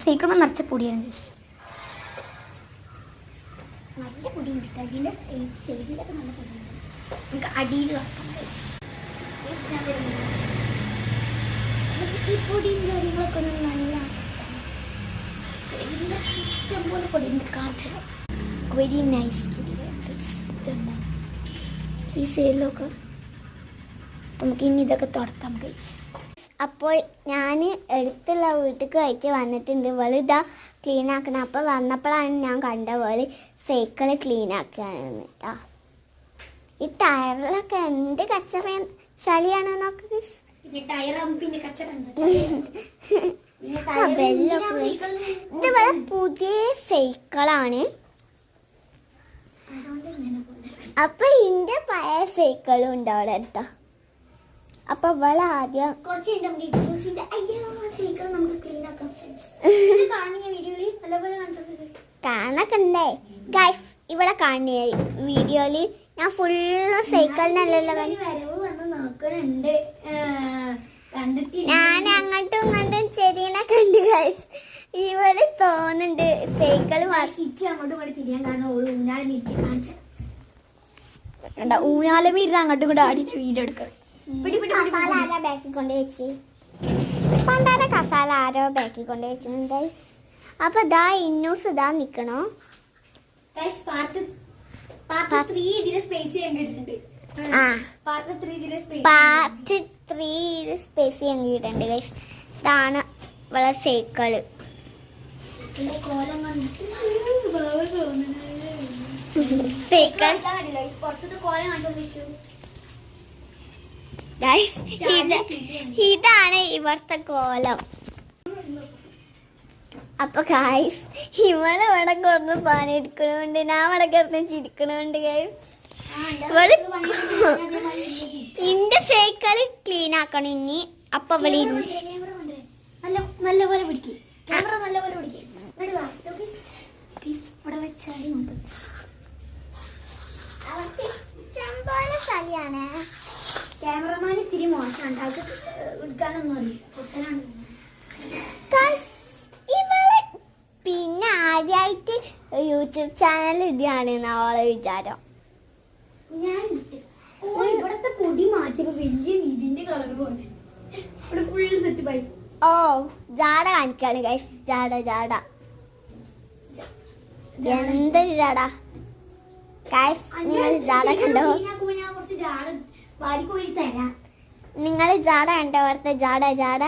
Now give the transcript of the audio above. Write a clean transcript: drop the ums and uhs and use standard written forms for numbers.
Cycle നിറച്ച പൊടിയാണ് നല്ല പൊടിയുണ്ട്. അതിൻ്റെ സൈഡിലൊക്കെ നല്ല പൊടിയുണ്ട്. നമുക്ക് അടിയിൽ വെക്കാം. ഈ പൊടിയും കാര്യങ്ങളൊക്കെ ഒന്ന് നല്ല ഇഷ്ടം പോലെ പൊടിയുണ്ട്. കാറ്റ് വെരി നൈസ് പൊടിയുണ്ട്. ഈ സൈഡിലൊക്കെ നമുക്ക് ഇനി ഇതൊക്കെ തുടക്കാം ഗൈസ്. അപ്പോൾ ഞാൻ അടുത്തുള്ള വീട്ടിലേക്ക് അയച്ച് വന്നിട്ടുണ്ട്. ഇതാ ക്ലീൻ ആക്കണം. അപ്പോൾ വന്നപ്പോഴാണ് ഞാൻ കണ്ട പോലെ സൈക്കിള് ക്ലീൻ ആക്കുകയാണ് കേട്ടോ. ഈ ടയറിലൊക്കെ എന്ത് കച്ചറ ചളിയാണ് നോക്കുക. ഇത് വളരെ പുതിയ സൈക്കിളാണ്. അപ്പൊ ഇതിന്റെ പഴയ സൈക്കിളും ഉണ്ട് അവിടെ എടുത്ത. അപ്പൊ ഇവളെ ആദ്യം കാണക്കണ്ടേ ഗൈസ്. ഇവിടെ കാണുന്ന വീഡിയോയില് ഞാൻ ഫുള്ള് സൈക്കിളിനല്ലല്ലോ ഞാൻ അങ്ങോട്ടും ഇങ്ങോട്ടും ചെടീനെ കണ്ട് ഗൈസ്. ഇവള് തോന്നുന്നുണ്ട് സൈക്കിള് ഊഞ്ഞാലും ഇരുന്ന് അങ്ങോട്ടും ഇങ്ങോട്ടും ആടിയിട്ട് വീഡിയോ എടുക്കുക. കസാല ആരോ ബാക്കിൽ കൊണ്ട് വെച്ച് പണ്ടാര കസാല ആരോ ബാക്കിൽ കൊണ്ട് വെച്ചിട്ടുണ്ട് ഗൈസ്. അപ്പൊ ഇതാ ഇന്നൂസ് ഇതാ നിക്കണോ. പാർട്ട് 3 സ്പേസ് ചെയ്യാൻ കിട്ടുന്നുണ്ട് ഗൈസ്. ഇതാണ് ഇവളെ സൈക്കിള്. ഇതാണ് ഇവിടുത്തെ കോലം. അപ്പൊ ഗൈസ് ഇവള് ഇവിടെ കൊടുന്ന് പണിയെടുക്കണോണ്ട് ഞാൻ ഇവിടെ കിടന്ന് ചിരിക്കണോണ്ട് ഗൈസ്. ഇന്റെ സൈക്കിള് ക്ലീൻ ആക്കണം ഇനി. അപ്പൊ ഇവിടെ നല്ലപോലെ പിടിക്കും. ക്യാമറ നല്ലപോലെ പിടിക്കും. ഇവിടെ വെച്ചാലും ഇഷ്ടംപോലെ സ്ഥലമാണ്. ക്യാമറമാൻ ഇത്തിരി മോശമാണ്. അവർക്ക് എടുക്കാനൊന്നും അറിയില്ല. പൊട്ടനാണ് ഇവള്. പിന്നെ ആദ്യമായിട്ട് യൂട്യൂബ് ചാനൽ ഇടുകയാണ് അവളെ വിചാരം. ഞാൻ ഇവിടത്തെ പൊടി മാറ്റിയപ്പോ വലിയ ഇതിന്റെ കളർ പോലെ ഇവിടെ ഫുൾ സെറ്റ് ബൈ. ഓ ജാട കാണിക്കാണ് ഗൈസ്. ജാട ജാട എന്തൊരു ജാട ഗൈസ്. നിങ്ങൾ ജാട കണ്ടോ? നിങ്ങൾ ജാട കണ്ടോ? അവിടുത്തെ ജാട ജാട